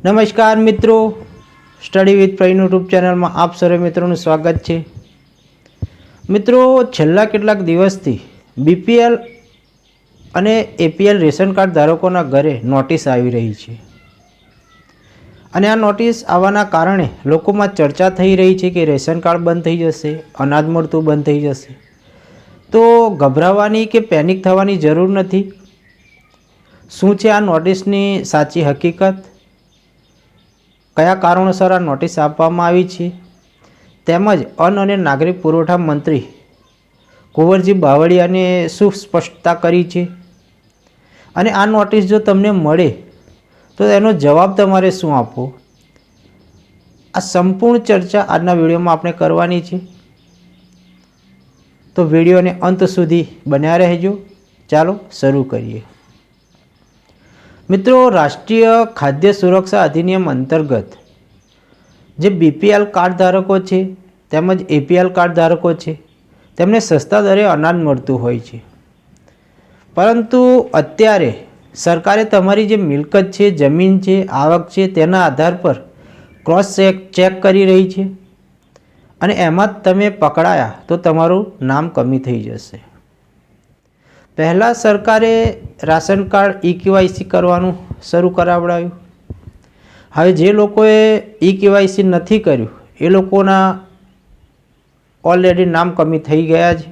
નમસ્કાર મિત્રો, study with Pravin YouTube ચેનલમાં આપ સર્વે મિત્રોનું સ્વાગત છે। મિત્રો, છેલ્લા કેટલાક દિવસથી બીપીએલ અને એપીએલ રેશન કાર્ડ ધારકોના ઘરે નોટિસ આવી રહી છે અને આ નોટિસ આવવાના કારણે લોકોમાં ચર્ચા થઈ રહી છે કે રેશન કાર્ડ બંધ થઈ જશે, અનાજ મળતું બંધ થઈ જશે। તો ગભરાવાની કે પેનિક થવાની જરૂર નથી। શું છે આ નોટિસની સાચી હકીકત, કયા કારણોસર આ નોટિસ આપવામાં આવી છે, તેમજ અન્ન અને નાગરિક પુરવઠા મંત્રી કુંવરજી બાવળિયાને શું સ્પષ્ટતા કરી છે અને આ નોટિસ જો તમને મળે તો એનો જવાબ તમારે શું આપવો, આ સંપૂર્ણ ચર્ચા આજના વિડીયોમાં આપણે કરવાની છે। તો વિડીયોને અંત સુધી બન્યા રહેજો। ચાલો શરૂ કરીએ। મિત્રો, રાષ્ટ્રીય ખાદ્ય સુરક્ષા અધિનિયમ અંતર્ગત જે બીપીએલ કાર્ડ ધારકો છે તેમજ એપીએલ કાર્ડ ધારકો છે તેમને સસ્તા દરે અનાજ મળતું હોય છે, પરંતુ અત્યારે સરકારે તમારી જે મિલકત છે, જમીન છે, આવક છે તેના આધાર પર ક્રોસ ચેક કરી રહી છે અને એમાં તમે પકડાયા તો તમારું નામ કમી થઈ જશે। પહેલાં સરકારે રાશન કાર્ડ ઈ-કેવાયસી કરવાનું શરૂ કરાવડાવ્યું। હવે જે લોકોએ ઈ-કેવાયસી નથી કર્યું એ લોકોના ઓલરેડી નામ કમી થઈ ગયા છે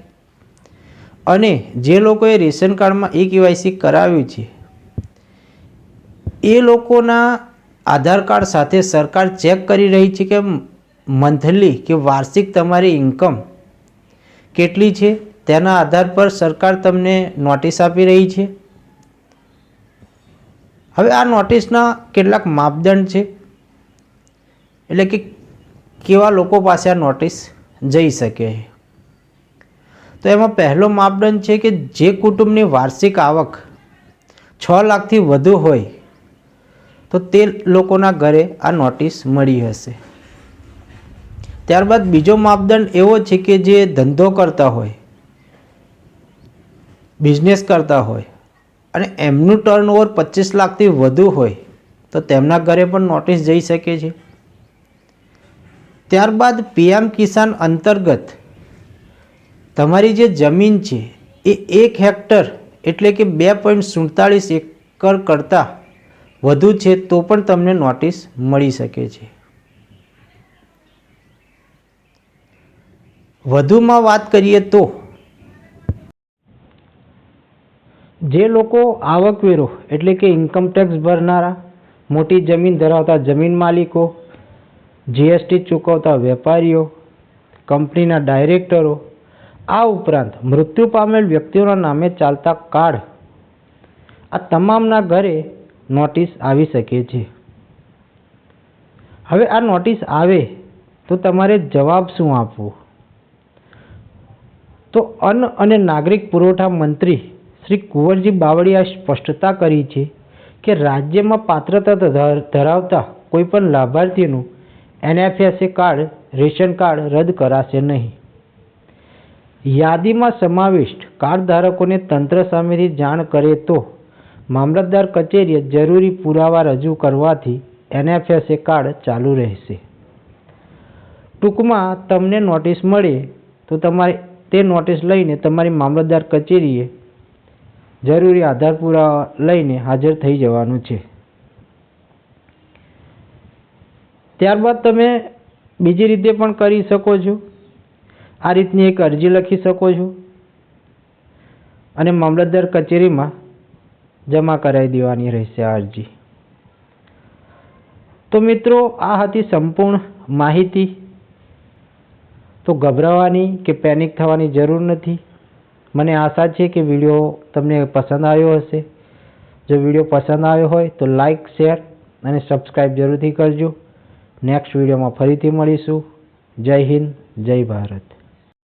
અને જે લોકોએ રેશન કાર્ડમાં ઈ-કેવાયસી કરાવ્યું છે એ લોકોના આધાર કાર્ડ સાથે સરકાર ચેક કરી રહી છે કે મંથલી કે વાર્ષિક તમારી ઇન્કમ કેટલી છે, તેના આધાર પર સરકાર તમને નોટિસ આપી રહી છે। હવે આ નોટિસના કેટલાક માપદંડ છે, એટલે કે કેવા લોકો પાસે આ નોટિસ જઈ શકે। તો એમાં પહેલો માપદંડ છે કે જે કુટુંબની વાર્ષિક આવક 6 લાખથી વધુ હોય તો તે લોકોના ઘરે આ નોટિસ મળી હશે। ત્યારબાદ બીજો માપદંડ એવો છે કે જે ધંધો કરતા હોય, બિઝનેસ કરતા હોય અને એમનું ટર્નઓવર 25 લાખથી વધુ હોય તો તેમના ઘરે પણ નોટિસ જઈ શકે છે। ત્યારબાદ પીએમ કિસાન અંતર્ગત તમારી જે જમીન છે એ 1 હેક્ટર એટલે કે 2.47 એકર કરતાં વધુ છે તો પણ તમને નોટિસ મળી શકે છે। વધુમાં વાત કરીએ તો જે લોકો આવકવેરો એટલે કે ઇન્કમ ટેક્સ ભરનારા, મોટી જમીન ધરાવતા જમીન માલિકો, જીએસટી ચૂકવતા વેપારીઓ, કંપનીના ડાયરેક્ટરો, આ ઉપરાંત મૃત્યુ પામેલ વ્યક્તિઓના નામે ચાલતા કાર્ડ, આ તમામના ઘરે નોટિસ આવી શકે છે। હવે આ નોટિસ આવે તો તમારે જવાબ શું આપવો, તો અન્ન અને નાગરિક પુરવઠા મંત્રી શ્રી કુંવરજી બાવળિયાએ સ્પષ્ટતા કરી છે કે રાજ્યમાં પાત્રતા ધરાવતા કોઈપણ લાભાર્થીનું એનએફએસએ કાર્ડ, રેશન કાર્ડ રદ કરાશે નહીં। યાદીમાં સમાવિષ્ટ કાર્ડ ધારકોને તંત્ર સામેથી જાણ કરે તો મામલતદાર કચેરીએ જરૂરી પુરાવા રજૂ કરવાથી એનએફએસએ કાર્ડ ચાલુ રહેશે। ટૂંકમાં તમને નોટિસ મળે તો તમારે તે નોટિસ લઈને તમારી મામલતદાર કચેરીએ જરૂરી આધાર પુરાવા લઈને હાજર થઈ જવાનું છે। ત્યારબાદ તમે બીજી રીતે પણ કરી શકો છો। આ રીતની એક અરજી લખી શકો છો અને મામલતદાર કચેરીમાં જમા કરાવી દેવાની રહેશે આ અરજી। તો મિત્રો, આ હતી સંપૂર્ણ માહિતી। તો ગભરાવાની કે પેનિક થવાની જરૂર નથી। મને આશા છે કે વિડીયો તમને પસંદ આવ્યો હશે। જો વિડીયો પસંદ આવ્યો હોય તો લાઈક, શેર અને સબસ્ક્રાઈબ જરૂરથી કરજો। નેક્સ્ટ વિડીયોમાં ફરીથી મળીશું। જય હિન્દ, જય ભારત।